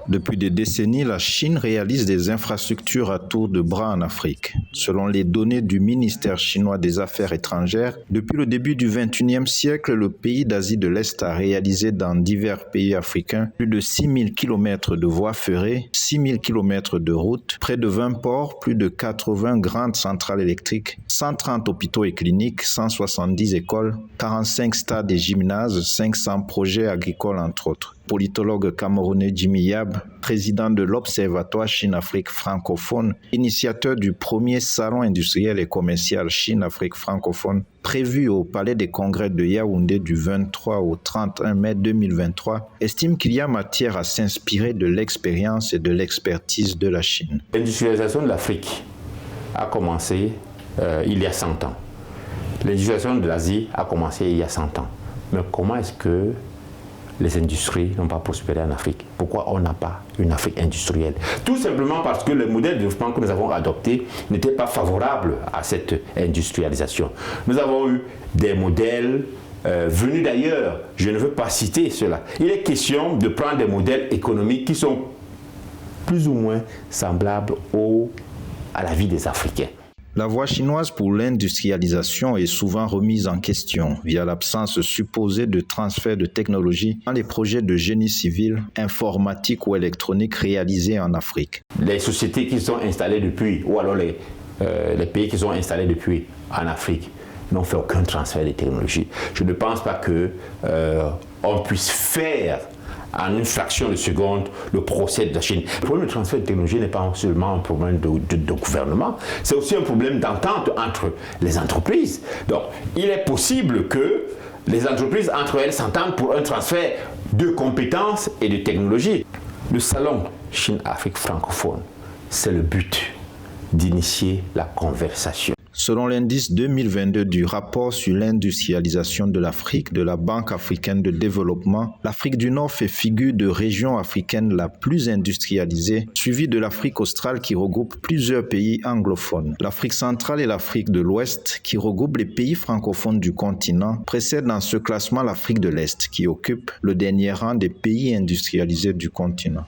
Depuis des décennies, la Chine réalise des infrastructures à tour de bras en Afrique. Selon les données du ministère chinois des Affaires étrangères, depuis le début du XXIe siècle, le pays d'Asie de l'Est a réalisé dans divers pays africains plus de 6000 km de voies ferrées, 6000 km de routes, près de 20 ports, plus de 80 grandes centrales électriques, 130 hôpitaux et cliniques, 170 écoles, 45 stades et gymnases, 500 projets agricoles entre autres. Politologue camerounais Jimmy Yab, président de l'Observatoire Chine-Afrique francophone, initiateur du premier salon industriel et commercial Chine-Afrique francophone, prévu au Palais des Congrès de Yaoundé du 23 au 31 mai 2023, estime qu'il y a matière à s'inspirer de l'expérience et de l'expertise de la Chine. L'industrialisation de l'Afrique a commencé il y a 100 ans. L'industrialisation de l'Asie a commencé il y a 100 ans. Mais comment est-ce que les industries n'ont pas prospéré en Afrique? Pourquoi on n'a pas une Afrique industrielle? Tout simplement parce que le modèle de développement que nous avons adopté n'était pas favorable à cette industrialisation. Nous avons eu des modèles venus d'ailleurs, je ne veux pas citer cela. Il est question de prendre des modèles économiques qui sont plus ou moins semblables à la vie des Africains. La voie chinoise pour l'industrialisation est souvent remise en question via l'absence supposée de transfert de technologie dans les projets de génie civil, informatique ou électronique réalisés en Afrique. Les sociétés qui sont installées depuis, ou alors les pays qui sont installés depuis en Afrique, n'ont fait aucun transfert de technologie. Je ne pense pas qu'on puisse faire en une fraction de seconde le procès de la Chine. Le problème du transfert de technologie n'est pas seulement un problème de gouvernement, c'est aussi un problème d'entente entre les entreprises. Donc, il est possible que les entreprises entre elles s'entendent pour un transfert de compétences et de technologies. Le salon Chine-Afrique francophone, c'est le but d'initier la conversation. Selon l'indice 2022 du rapport sur l'industrialisation de l'Afrique de la Banque africaine de développement, l'Afrique du Nord fait figure de région africaine la plus industrialisée, suivie de l'Afrique australe qui regroupe plusieurs pays anglophones. L'Afrique centrale et l'Afrique de l'Ouest, qui regroupent les pays francophones du continent, précèdent dans ce classement l'Afrique de l'Est, qui occupe le dernier rang des pays industrialisés du continent.